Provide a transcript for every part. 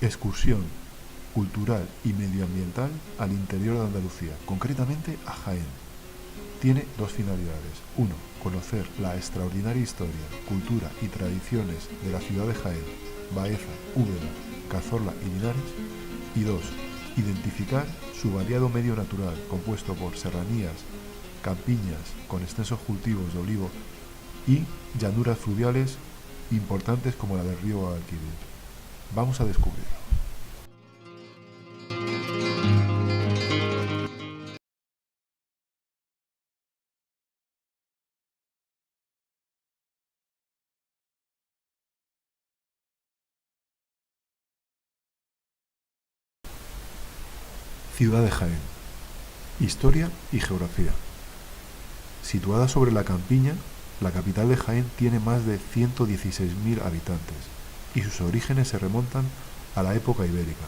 Excursión cultural y medioambiental al interior de Andalucía, concretamente a Jaén. Tiene dos finalidades. Uno, conocer la extraordinaria historia, cultura y tradiciones de la ciudad de Jaén, Baeza, Úbeda, Cazorla y Linares. Y dos, identificar su variado medio natural, compuesto por serranías, campiñas con extensos cultivos de olivo y llanuras fluviales importantes como la del río Guadalquivir. Vamos a descubrirlo. Ciudad de Jaén. Historia y geografía. Situada sobre la campiña, la capital de Jaén tiene más de 116.000 habitantes y sus orígenes se remontan a la época ibérica.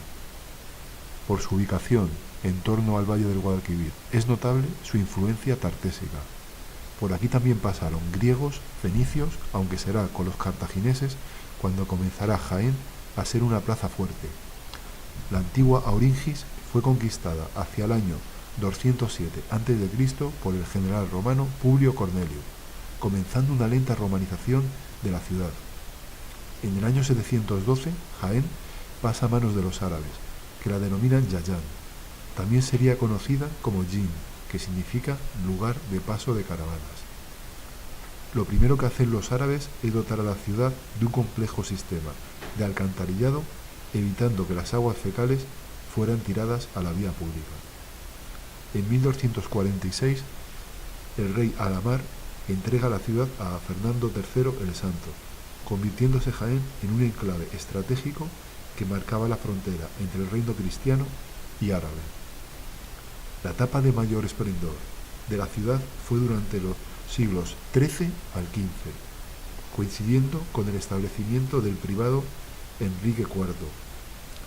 Por su ubicación en torno al valle del Guadalquivir es notable su influencia tartésica. Por aquí también pasaron griegos, fenicios, aunque será con los cartagineses cuando comenzará Jaén a ser una plaza fuerte. La antigua Auringis fue conquistada hacia el año 207 a.C. por el general romano Publio Cornelio, comenzando una lenta romanización de la ciudad. En el año 712, Jaén pasa a manos de los árabes, que la denominan Yayán. También sería conocida como Yin, que significa lugar de paso de caravanas. Lo primero que hacen los árabes es dotar a la ciudad de un complejo sistema de alcantarillado, evitando que las aguas fecales fueran tiradas a la vía pública. En 1246, el rey Al-Amar entrega la ciudad a Fernando III el Santo, convirtiéndose Jaén en un enclave estratégico que marcaba la frontera entre el reino cristiano y árabe. La etapa de mayor esplendor de la ciudad fue durante los siglos XIII al XV, coincidiendo con el establecimiento del privado Enrique IV.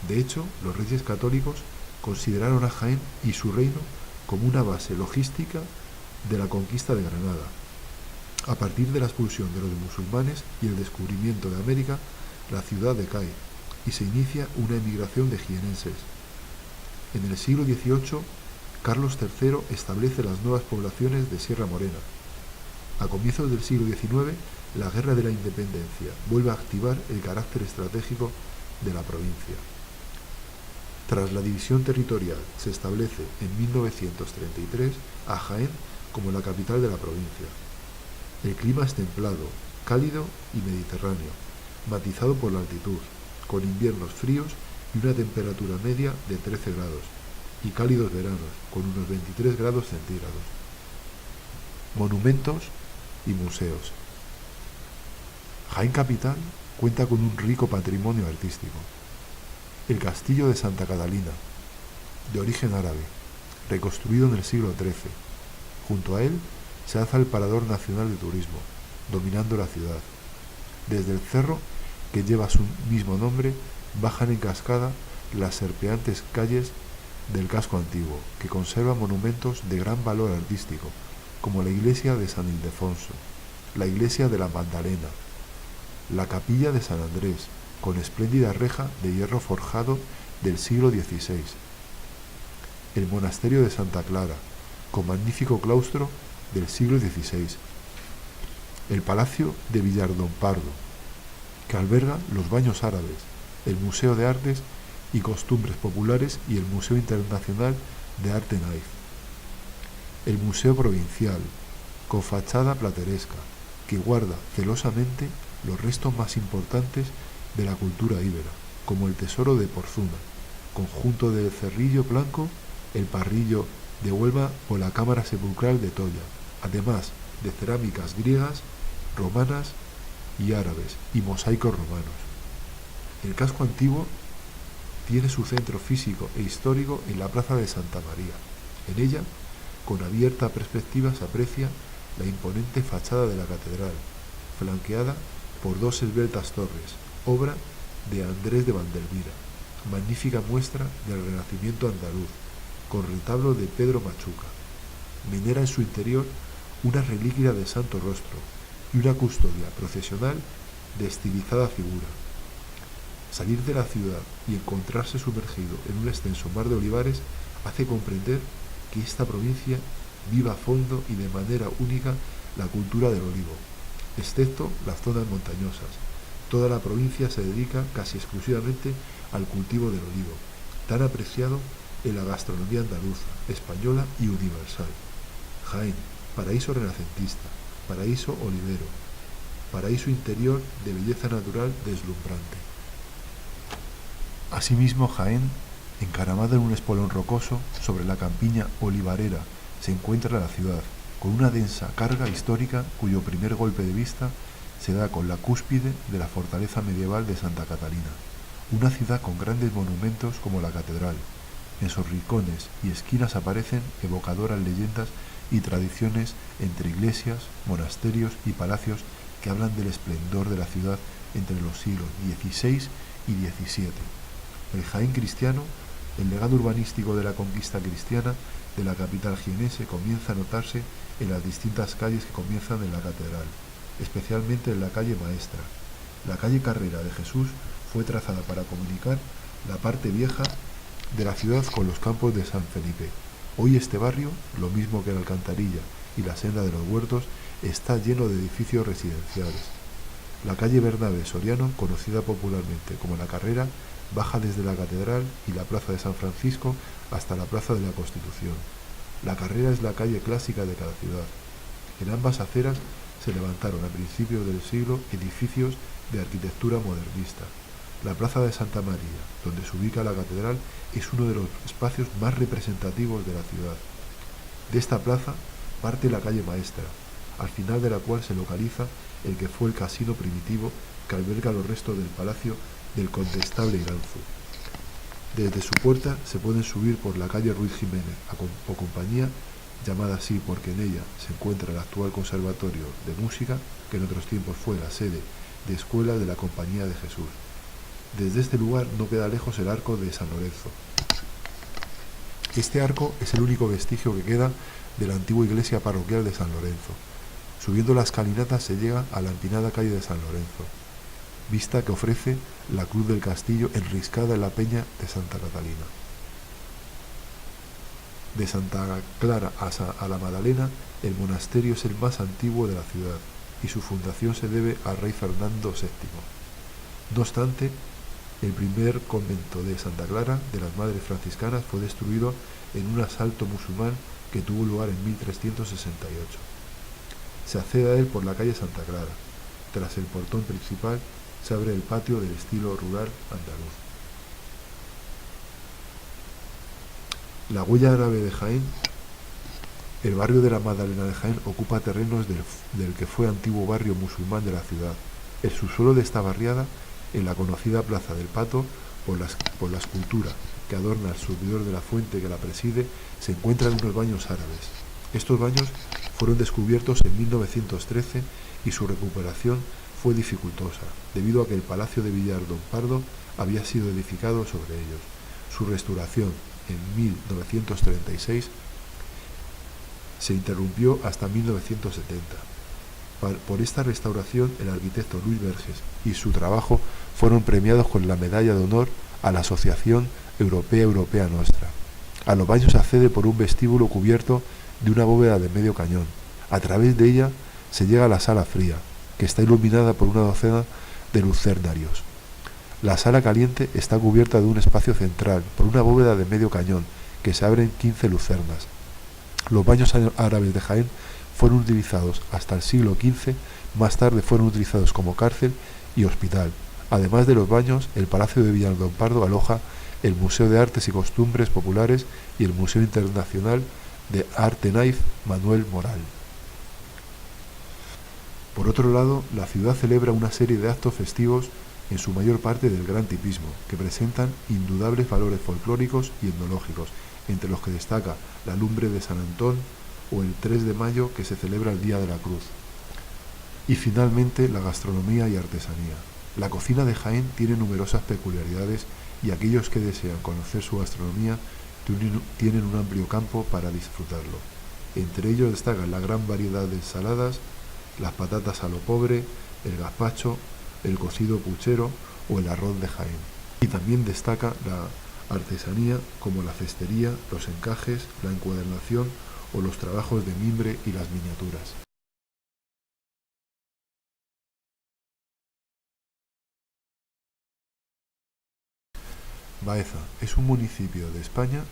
De hecho, los reyes católicos consideraron a Jaén y su reino como una base logística de la conquista de Granada. A partir de la expulsión de los musulmanes y el descubrimiento de América, la ciudad decae y se inicia una emigración de jienenses. En el siglo XVIII, Carlos III establece las nuevas poblaciones de Sierra Morena. A comienzos del siglo XIX, la Guerra de la Independencia vuelve a activar el carácter estratégico de la provincia. Tras la división territorial, se establece en 1933 a Jaén como la capital de la provincia. El clima es templado, cálido y mediterráneo, matizado por la altitud, con inviernos fríos y una temperatura media de 13 grados, y cálidos veranos, con unos 23 grados centígrados. Monumentos y museos. Jaén capital cuenta con un rico patrimonio artístico. El castillo de Santa Catalina, de origen árabe, reconstruido en el siglo XIII. Junto a él se alza el Parador Nacional de Turismo, dominando la ciudad. Desde el cerro, que lleva su mismo nombre, bajan en cascada las serpeantes calles del casco antiguo, que conserva monumentos de gran valor artístico, como la iglesia de San Ildefonso, la iglesia de la Magdalena, la capilla de San Andrés, con espléndida reja de hierro forjado del siglo XVI, el monasterio de Santa Clara, con magnífico claustro del siglo XVI, el palacio de Villardón Pardo, que alberga los baños árabes, el Museo de Artes y Costumbres Populares y el Museo Internacional de Arte Naif, el Museo Provincial, con fachada plateresca, que guarda celosamente los restos más importantes de la cultura íbera, como el Tesoro de Porzuna, conjunto del Cerrillo Blanco, el Parrillo de Huelva o la Cámara Sepulcral de Toya, además de cerámicas griegas, romanas y árabes y mosaicos romanos. El casco antiguo tiene su centro físico e histórico en la Plaza de Santa María. En ella, con abierta perspectiva, se aprecia la imponente fachada de la catedral, flanqueada por dos esbeltas torres, obra de Andrés de Vandelvira, magnífica muestra del Renacimiento andaluz, con retablo de Pedro Machuca. Venera en su interior una reliquia de Santo Rostro y una custodia procesional de estilizada figura. Salir de la ciudad y encontrarse sumergido en un extenso mar de olivares hace comprender que esta provincia vive a fondo y de manera única la cultura del olivo, excepto las zonas montañosas. Toda la provincia se dedica casi exclusivamente al cultivo del olivo, tan apreciado en la gastronomía andaluza, española y universal. Jaén, paraíso renacentista, paraíso olivero, paraíso interior de belleza natural deslumbrante. Asimismo, Jaén, encaramada en un espolón rocoso sobre la campiña olivarera, se encuentra la ciudad, con una densa carga histórica cuyo primer golpe de vista se da con la cúspide de la fortaleza medieval de Santa Catalina, una ciudad con grandes monumentos como la catedral. En sus rincones y esquinas aparecen evocadoras leyendas y tradiciones entre iglesias, monasterios y palacios que hablan del esplendor de la ciudad entre los siglos XVI y XVII. El Jaén cristiano, el legado urbanístico de la conquista cristiana de la capital jienense comienza a notarse en las distintas calles que comienzan en la catedral, especialmente en la calle Maestra. La calle Carrera de Jesús fue trazada para comunicar la parte vieja de la ciudad con los campos de San Felipe. Hoy este barrio, lo mismo que la Alcantarilla y la senda de los Huertos, está lleno de edificios residenciales. La calle Bernabé Soriano, conocida popularmente como La Carrera, baja desde la Catedral y la Plaza de San Francisco hasta la Plaza de la Constitución. La Carrera es la calle clásica de cada ciudad. En ambas aceras se levantaron a principios del siglo edificios de arquitectura modernista. La Plaza de Santa María, donde se ubica la Catedral, es uno de los espacios más representativos de la ciudad. De esta plaza parte la calle Maestra, al final de la cual se localiza el que fue el casino primitivo que alberga los restos del palacio del condestable Iranzu. Desde su puerta se pueden subir por la calle Ruiz Jiménez o compañía, llamada así porque en ella se encuentra el actual Conservatorio de Música, que en otros tiempos fue la sede de escuela de la Compañía de Jesús. Desde este lugar no queda lejos el arco de San Lorenzo. Este arco es el único vestigio que queda de la antigua iglesia parroquial de San Lorenzo. Subiendo la escalinata se llega a la empinada calle de San Lorenzo, vista que ofrece la cruz del castillo enriscada en la peña de Santa Catalina. De Santa Clara a la Madalena, el monasterio es el más antiguo de la ciudad y su fundación se debe al rey Fernando VII. No obstante, el primer convento de Santa Clara de las Madres Franciscanas fue destruido en un asalto musulmán que tuvo lugar en 1368. Se accede a él por la calle Santa Clara. Tras el portón principal se abre el patio del estilo rural andaluz. La huella árabe de Jaén. El barrio de la Magdalena de Jaén ocupa terrenos del que fue antiguo barrio musulmán de la ciudad. El subsuelo de esta barriada, en la conocida Plaza del Pato, por la escultura que adorna el surtidor de la fuente que la preside, se encuentran unos baños árabes. Estos baños fueron descubiertos en 1913 y su recuperación fue dificultosa, debido a que el Palacio de Villar-Don Pardo había sido edificado sobre ellos. Su restauración en 1936 se interrumpió hasta 1970. Por esta restauración, el arquitecto Luis Verges y su trabajo fueron premiados con la Medalla de Honor a la Asociación Europea Nostra. A los baños se accede por un vestíbulo cubierto de una bóveda de medio cañón. A través de ella se llega a la sala fría, que está iluminada por una docena de lucernarios. La sala caliente está cubierta de un espacio central por una bóveda de medio cañón, que se abren 15 lucernas. Los baños árabes de Jaén fueron utilizados hasta el siglo XV, más tarde fueron utilizados como cárcel y hospital. Además de los baños, el Palacio de Villar-Don Pardo aloja el Museo de Artes y Costumbres Populares y el Museo Internacional de Arte Naif Manuel Moral. Por otro lado, la ciudad celebra una serie de actos festivos, en su mayor parte del gran tipismo, que presentan indudables valores folclóricos y etnológicos, entre los que destaca la lumbre de San Antón o el 3 de mayo, que se celebra el Día de la Cruz. Y finalmente, la gastronomía y artesanía. La cocina de Jaén tiene numerosas peculiaridades y aquellos que desean conocer su gastronomía tienen un amplio campo para disfrutarlo. Entre ellos destacan la gran variedad de ensaladas, las patatas a lo pobre, el gazpacho, el cocido puchero o el arroz de Jaén. Y también destaca la artesanía como la cestería, los encajes, la encuadernación o los trabajos de mimbre y las miniaturas. Baeza es un municipio de España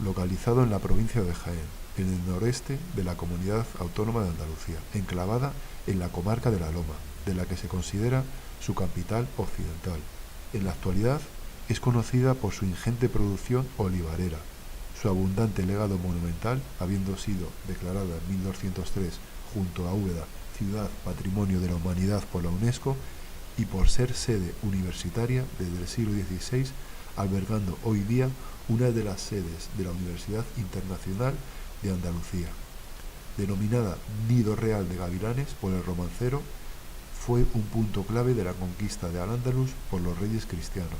localizado en la provincia de Jaén, en el noreste de la Comunidad Autónoma de Andalucía, enclavada en la comarca de La Loma, de la que se considera su capital occidental. En la actualidad es conocida por su ingente producción olivarera, su abundante legado monumental, habiendo sido declarada en 1203 junto a Úbeda Ciudad Patrimonio de la Humanidad por la UNESCO, y por ser sede universitaria desde el siglo XVI, albergando hoy día una de las sedes de la Universidad Internacional de Andalucía. Denominada Nido Real de Gavilanes por el romancero, fue un punto clave de la conquista de Al-Ándalus por los reyes cristianos,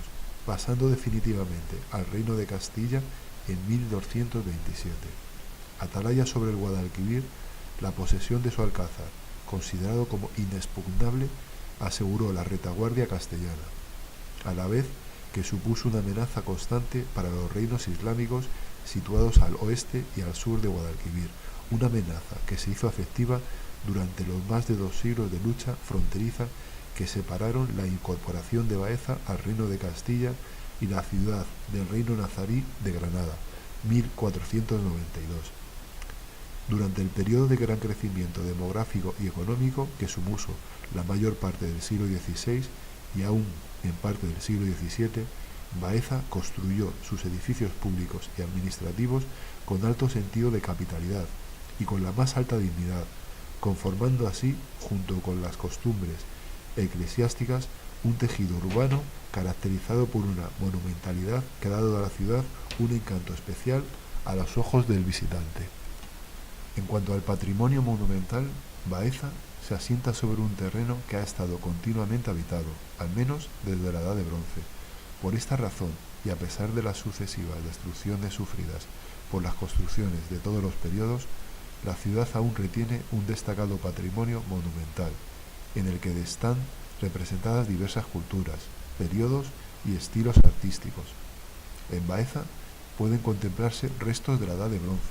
pasando definitivamente al reino de Castilla en 1227. Atalaya sobre el Guadalquivir, la posesión de su alcázar, considerado como inexpugnable, aseguró la retaguardia castellana, a la vez que supuso una amenaza constante para los reinos islámicos situados al oeste y al sur de Guadalquivir, una amenaza que se hizo efectiva durante los más de 2 siglos de lucha fronteriza que separaron la incorporación de Baeza al reino de Castilla y la ciudad del reino nazarí de Granada, 1492. Durante el periodo de gran crecimiento demográfico y económico que supuso la mayor parte del siglo XVI y aún en parte del siglo XVII, Baeza construyó sus edificios públicos y administrativos con alto sentido de capitalidad y con la más alta dignidad, conformando así, junto con las costumbres eclesiásticas, un tejido urbano caracterizado por una monumentalidad que ha dado a la ciudad un encanto especial a los ojos del visitante. En cuanto al patrimonio monumental, Baeza se asienta sobre un terreno que ha estado continuamente habitado, al menos desde la Edad de Bronce. Por esta razón, y a pesar de las sucesivas destrucciones sufridas por las construcciones de todos los periodos, la ciudad aún retiene un destacado patrimonio monumental, en el que están representadas diversas culturas, periodos y estilos artísticos. En Baeza pueden contemplarse restos de la Edad de Bronce,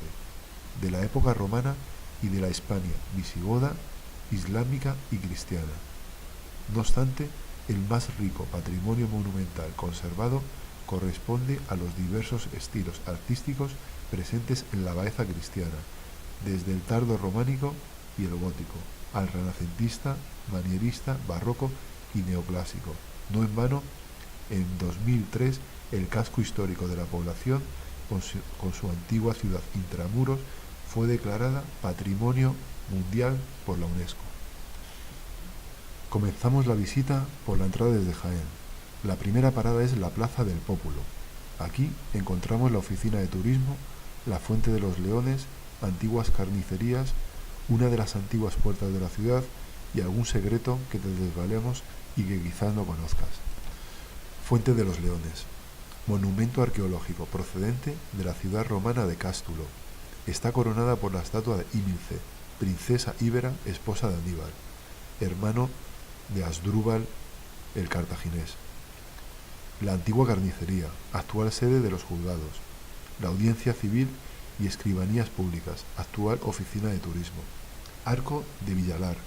de la época romana y de la Hispania visigoda, islámica y cristiana. No obstante, el más rico patrimonio monumental conservado corresponde a los diversos estilos artísticos presentes en la Baeza cristiana, desde el tardo románico y el gótico, al renacentista, manierista, barroco y neoclásico. No en vano, en 2003, el casco histórico de la población, con su antigua ciudad intramuros, fue declarada Patrimonio Mundial por la UNESCO. Comenzamos la visita por la entrada desde Jaén. La primera parada es la Plaza del Pópulo. Aquí encontramos la oficina de turismo, la Fuente de los Leones, antiguas carnicerías, una de las antiguas puertas de la ciudad y algún secreto que te desvelemos y que quizás no conozcas. Fuente de los Leones, monumento arqueológico procedente de la ciudad romana de Cástulo. Está coronada por la estatua de Ímilce, princesa íbera, esposa de Aníbal, hermano de Asdrúbal el cartaginés. La antigua carnicería, actual sede de los juzgados. La audiencia civil y escribanías públicas, actual oficina de turismo. Arco de Villalar,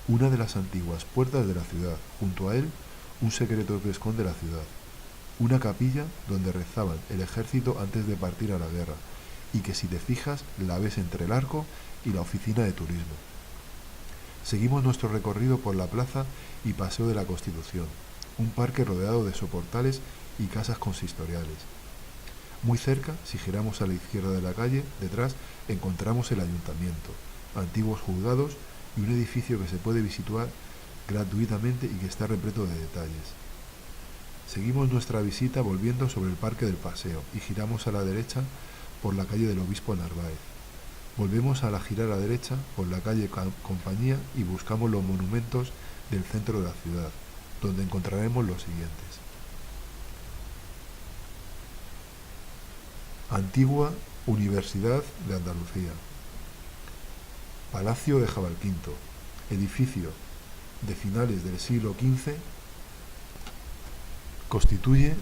una de las antiguas puertas de la ciudad, junto a él un secreto que esconde la ciudad. Una capilla donde rezaban el ejército antes de partir a la guerra, y que si te fijas la ves entre el arco y la oficina de turismo. Seguimos nuestro recorrido por la plaza y Paseo de la Constitución, un parque rodeado de soportales y casas consistoriales. Muy cerca, si giramos a la izquierda de la calle, detrás encontramos el ayuntamiento, antiguos juzgados y un edificio que se puede visitar gratuitamente y que está repleto de detalles. Seguimos nuestra visita volviendo sobre el Parque del Paseo y giramos a la derecha por la calle del Obispo Narváez. Volvemos a girar a la derecha por la calle Compañía y buscamos los monumentos del centro de la ciudad, donde encontraremos los siguientes. Antigua Universidad de Andalucía. Palacio de Jabalquinto, edificio de finales del siglo XV Constituye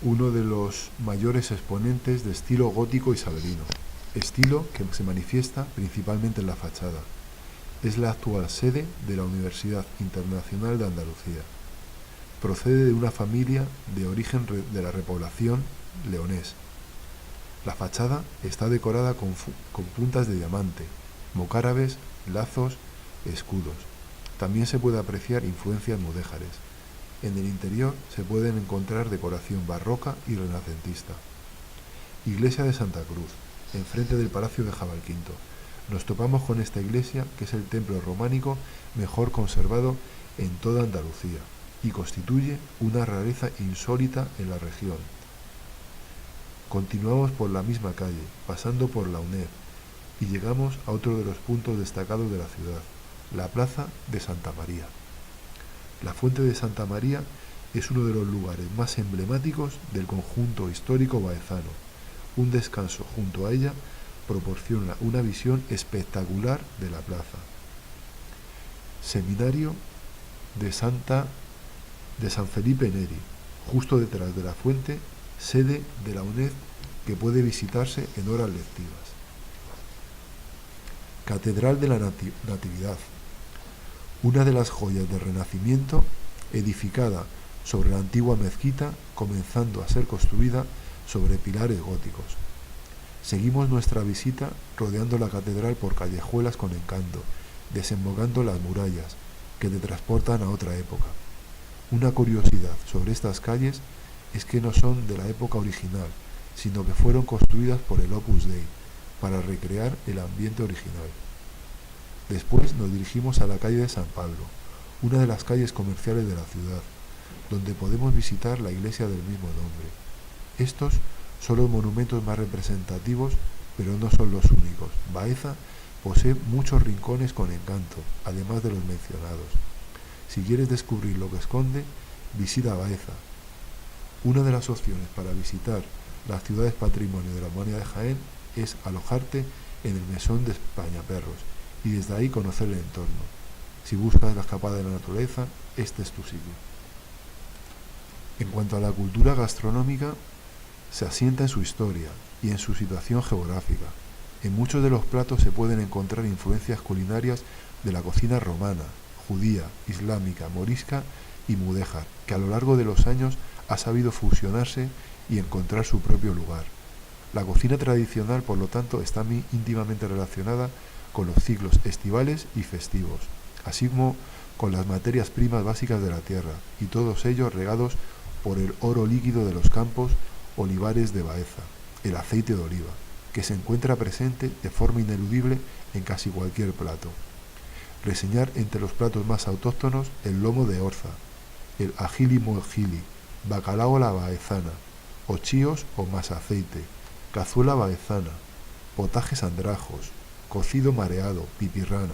uno de los mayores exponentes de estilo gótico isabelino, estilo que se manifiesta principalmente en la fachada. Es la actual sede de la Universidad Internacional de Andalucía. Procede de una familia de origen de la repoblación leonés. La fachada está decorada con puntas de diamante, mocárabes, lazos, escudos. También se puede apreciar influencias mudéjares. En el interior se pueden encontrar decoración barroca y renacentista. Iglesia de Santa Cruz, enfrente del Palacio de Jabalquinto. Nos topamos con esta iglesia, que es el templo románico mejor conservado en toda Andalucía y constituye una rareza insólita en la región. Continuamos por la misma calle, pasando por la UNED, y llegamos a otro de los puntos destacados de la ciudad, la Plaza de Santa María. La Fuente de Santa María es uno de los lugares más emblemáticos del conjunto histórico baezano. Un descanso junto a ella proporciona una visión espectacular de la plaza. Seminario de San Felipe Neri, justo detrás de la fuente, sede de la UNED, que puede visitarse en horas lectivas. Catedral de la Natividad, una de las joyas del Renacimiento, edificada sobre la antigua mezquita, comenzando a ser construida sobre pilares góticos. Seguimos nuestra visita rodeando la catedral por callejuelas con encanto, desembocando las murallas que te transportan a otra época. Una curiosidad sobre estas calles es que no son de la época original, sino que fueron construidas por el Opus Dei para recrear el ambiente original. Después nos dirigimos a la calle de San Pablo, una de las calles comerciales de la ciudad, donde podemos visitar la iglesia del mismo nombre. Estos son los monumentos más representativos, pero no son los únicos. Baeza posee muchos rincones con encanto, además de los mencionados. Si quieres descubrir lo que esconde, visita Baeza. Una de las opciones para visitar las ciudades patrimonio de la Humanidad de Jaén es alojarte en el Mesón de Españaperros y desde ahí conocer el entorno. Si buscas la escapada de la naturaleza, este es tu sitio. En cuanto a la cultura gastronómica, se asienta en su historia y en su situación geográfica. En muchos de los platos se pueden encontrar influencias culinarias de la cocina romana, judía, islámica, morisca y mudéjar, que a lo largo de los años ha sabido fusionarse y encontrar su propio lugar. La cocina tradicional, por lo tanto, está muy íntimamente relacionada con los ciclos estivales y festivos, así como con las materias primas básicas de la tierra, y todos ellos regados por el oro líquido de los campos olivares de Baeza, el aceite de oliva, que se encuentra presente de forma ineludible en casi cualquier plato. Reseñar entre los platos más autóctonos el lomo de orza, el ajili mojili, bacalao a la baezana, ochíos o masaceite, cazuela baezana, potajes andrajos, cocido mareado, pipirrana,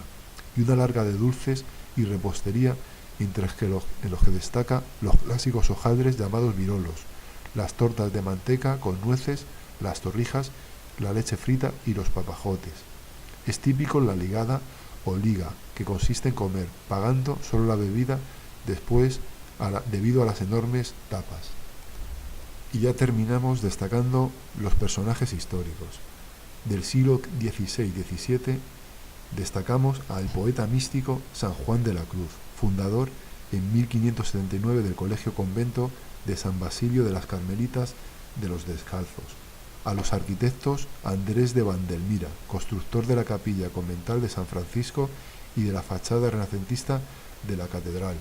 y una larga de dulces y repostería, entre los que destaca los clásicos hojaldres llamados virolos, las tortas de manteca con nueces, las torrijas, la leche frita y los papajotes. Es típico la ligada o liga, que consiste en comer, pagando solo la bebida después debido a las enormes tapas. Y ya terminamos destacando los personajes históricos. Del siglo XVI-XVII destacamos al poeta místico San Juan de la Cruz, fundador en 1579 del Colegio Convento de San Basilio de las Carmelitas de los Descalzos, a los arquitectos Andrés de Vandelmira, constructor de la capilla convental de San Francisco y de la fachada renacentista de la catedral,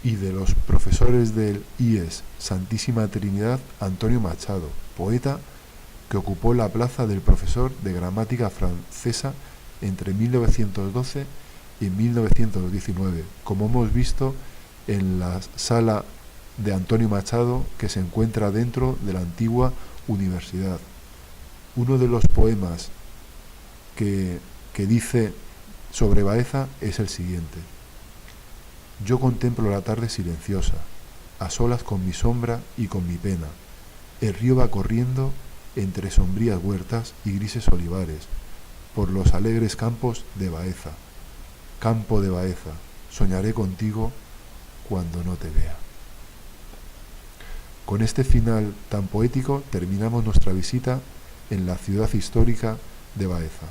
y de los profesores del IES Santísima Trinidad Antonio Machado, poeta que ocupó la plaza del profesor de gramática francesa entre 1912 y 1919, como hemos visto en la sala de Antonio Machado, que se encuentra dentro de la antigua universidad. Uno de los poemas que dice sobre Baeza es el siguiente: yo contemplo la tarde silenciosa, a solas con mi sombra y con mi pena. El río va corriendo entre sombrías huertas y grises olivares, por los alegres campos de Baeza. Campo de Baeza, soñaré contigo cuando no te vea. Con este final tan poético terminamos nuestra visita en la ciudad histórica de Baeza.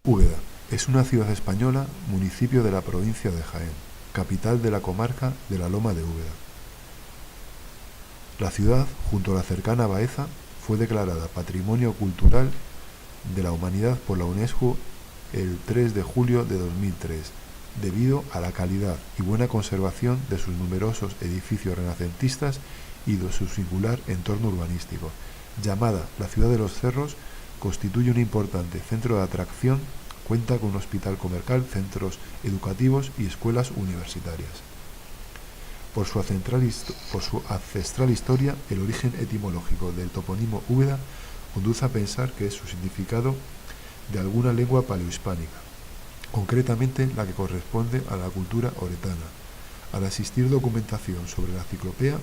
Úbeda es una ciudad española, municipio de la provincia de Jaén, capital de la comarca de la Loma de Úbeda. La ciudad, junto a la cercana Baeza, fue declarada Patrimonio Cultural de la Humanidad por la UNESCO el 3 de julio de 2003, debido a la calidad y buena conservación de sus numerosos edificios renacentistas y de su singular entorno urbanístico. Llamada la Ciudad de los Cerros, constituye un importante centro de atracción, cuenta con un hospital comarcal, centros educativos y escuelas universitarias. Por su ancestral historia, el origen etimológico del topónimo Úbeda conduce a pensar que es su significado de alguna lengua paleohispánica, concretamente la que corresponde a la cultura oretana. Al existir documentación sobre la ciclopea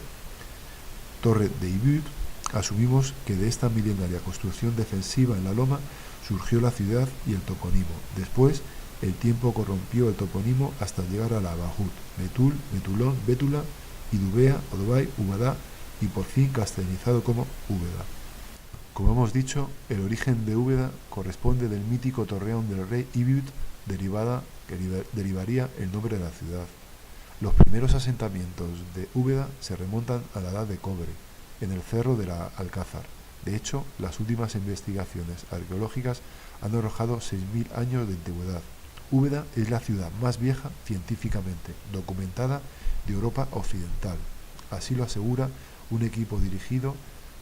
Torre de Ibut, asumimos que de esta milenaria construcción defensiva en la loma surgió la ciudad y el topónimo. Después, el tiempo corrompió el topónimo hasta llegar a la Bajut, Betul, Betulón, Bétula, Idubea, Odobay, Ubadá y por fin castellanizado como Úbeda. Como hemos dicho, el origen de Úbeda corresponde del mítico torreón del rey Ibut, que derivaría el nombre de la ciudad. Los primeros asentamientos de Úbeda se remontan a la Edad de Cobre, en el cerro de la Alcázar. De hecho, las últimas investigaciones arqueológicas han arrojado 6.000 años de antigüedad. Úbeda es la ciudad más vieja científicamente documentada de Europa Occidental. Así lo asegura un equipo dirigido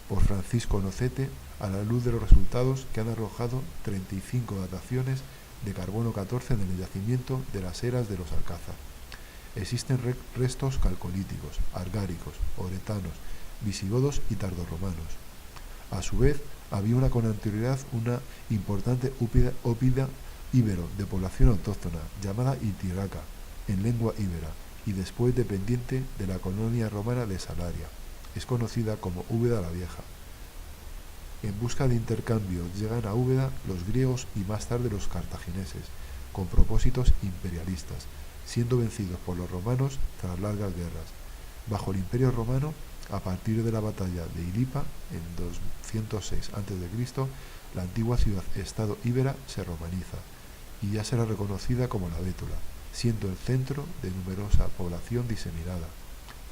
por Francisco Nocete a la luz de los resultados que han arrojado 35 dataciones de carbono 14 en el yacimiento de las eras de los Alcázar. Existen restos calcolíticos, argáricos, oretanos, visigodos y tardorromanos. A su vez, había con anterioridad una importante ópida íbero de población autóctona llamada Itirraca, en lengua íbera, y después dependiente de la colonia romana de Salaria. Es conocida como Úbeda la Vieja. En busca de intercambios llegan a Úbeda los griegos y más tarde los cartagineses, con propósitos imperialistas, siendo vencidos por los romanos tras largas guerras. Bajo el Imperio Romano, a partir de la batalla de Ilipa en 206 a.C., la antigua ciudad-estado íbera se romaniza y ya será reconocida como la Bétula, siendo el centro de numerosa población diseminada.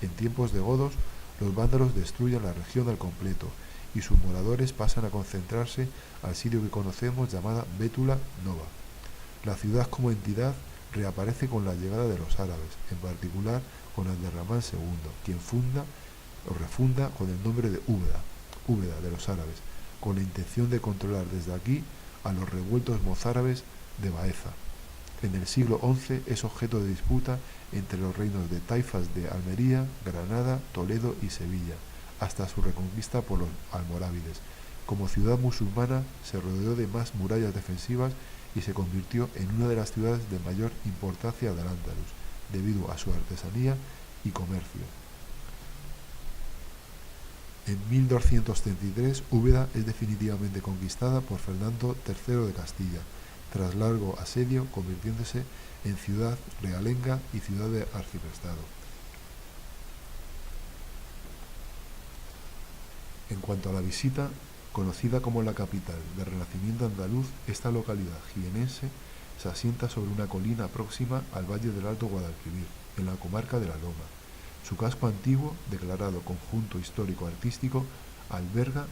En tiempos de godos, los vándalos destruyen la región al completo y sus moradores pasan a concentrarse al sitio que conocemos llamada Bétula Nova. La ciudad como entidad reaparece con la llegada de los árabes, en particular con Abderramán II, quien refunda con el nombre de Úbeda de los árabes, con la intención de controlar desde aquí a los revueltos mozárabes de Baeza. En el siglo XI es objeto de disputa entre los reinos de taifas de Almería, Granada, Toledo y Sevilla, hasta su reconquista por los almorávides. Como ciudad musulmana se rodeó de más murallas defensivas y se convirtió en una de las ciudades de mayor importancia del Andalus, debido a su artesanía y comercio. En 1233, Úbeda es definitivamente conquistada por Fernando III de Castilla, tras largo asedio convirtiéndose en ciudad realenga y ciudad de arciprestado. En cuanto a la visita, conocida como la capital del Renacimiento andaluz, esta localidad jienense se asienta sobre una colina próxima al valle del Alto Guadalquivir, en la comarca de la Loma. Su casco antiguo, declarado conjunto histórico-artístico, alberga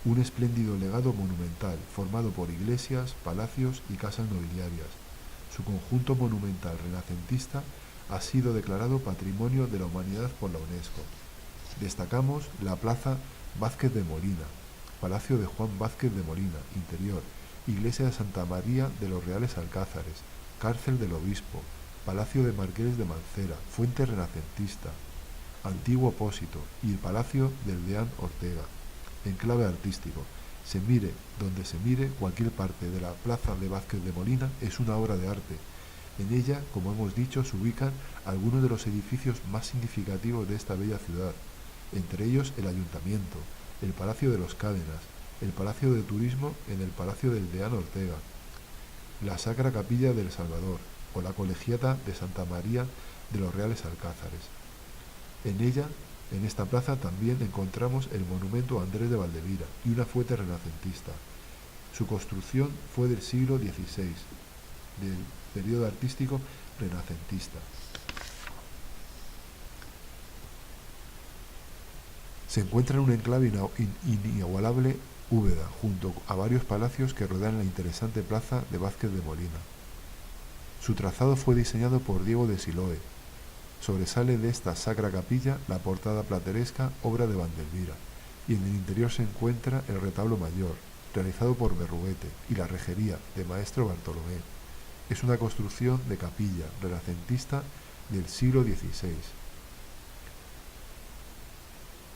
un espléndido legado monumental formado por iglesias, palacios y casas nobiliarias. Su conjunto monumental renacentista ha sido declarado Patrimonio de la Humanidad por la UNESCO. Destacamos la Plaza Vázquez de Molina, Palacio de Juan Vázquez de Molina, interior, Iglesia de Santa María de los Reales Alcázares, Cárcel del Obispo, Palacio de Marqués de Mancera, Fuente Renacentista, Antiguo Pósito y el Palacio del Deán Ortega. Enclave artístico. Se mire donde se mire, cualquier parte de la Plaza de Vázquez de Molina es una obra de arte. En ella, como hemos dicho, se ubican algunos de los edificios más significativos de esta bella ciudad, entre ellos el Ayuntamiento, el Palacio de los Cádenas, el Palacio de Turismo en el Palacio del Deán Ortega, la Sacra Capilla del Salvador, o la Colegiata de Santa María de los Reales Alcázares. En ella, en esta plaza, también encontramos el monumento a Andrés de Valdevira y una fuente renacentista. Su construcción fue del siglo XVI, del periodo artístico renacentista. Se encuentra en un enclave inigualable Úbeda, junto a varios palacios que rodean la interesante plaza de Vázquez de Molina. Su trazado fue diseñado por Diego de Siloé. Sobresale de esta sacra capilla la portada plateresca, obra de Vandelvira, y en el interior se encuentra el retablo mayor, realizado por Berruguete, y la rejería, de maestro Bartolomé. Es una construcción de capilla renacentista del siglo XVI.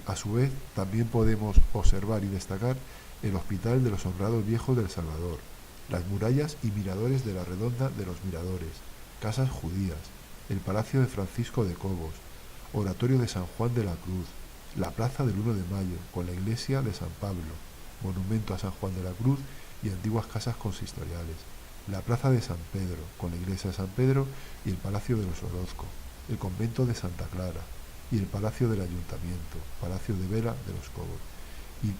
A su vez, también podemos observar y destacar el Hospital de los Honrados Viejos del Salvador, las murallas y miradores de la Redonda de los Miradores, casas judías, el Palacio de Francisco de Cobos, Oratorio de San Juan de la Cruz, la Plaza del 1 de Mayo, con la Iglesia de San Pablo, monumento a San Juan de la Cruz y antiguas casas consistoriales, la Plaza de San Pedro, con la Iglesia de San Pedro y el Palacio de los Orozco, el Convento de Santa Clara y el Palacio del Ayuntamiento, Palacio de Vera de los Cobos. Y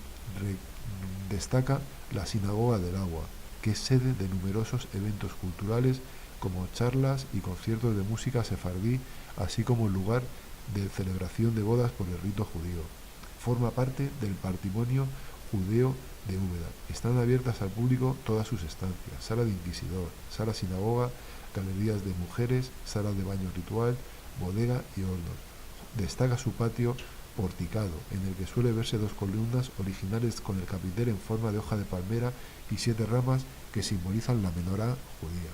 destaca la Sinagoga del Agua, que es sede de numerosos eventos culturales como charlas y conciertos de música sefardí, así como lugar de celebración de bodas por el rito judío. Forma parte del patrimonio judeo de Úbeda. Están abiertas al público todas sus estancias: sala de inquisidor, sala sinagoga, galerías de mujeres, sala de baño ritual, bodega y hornos. Destaca su patio porticado, en el que suele verse dos columnas originales con el capitel en forma de hoja de palmera y 7 ramas que simbolizan la menorá judía.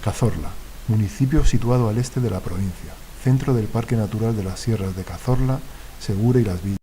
Cazorla, municipio situado al este de la provincia, centro del Parque Natural de las Sierras de Cazorla, Segura y Las Villas.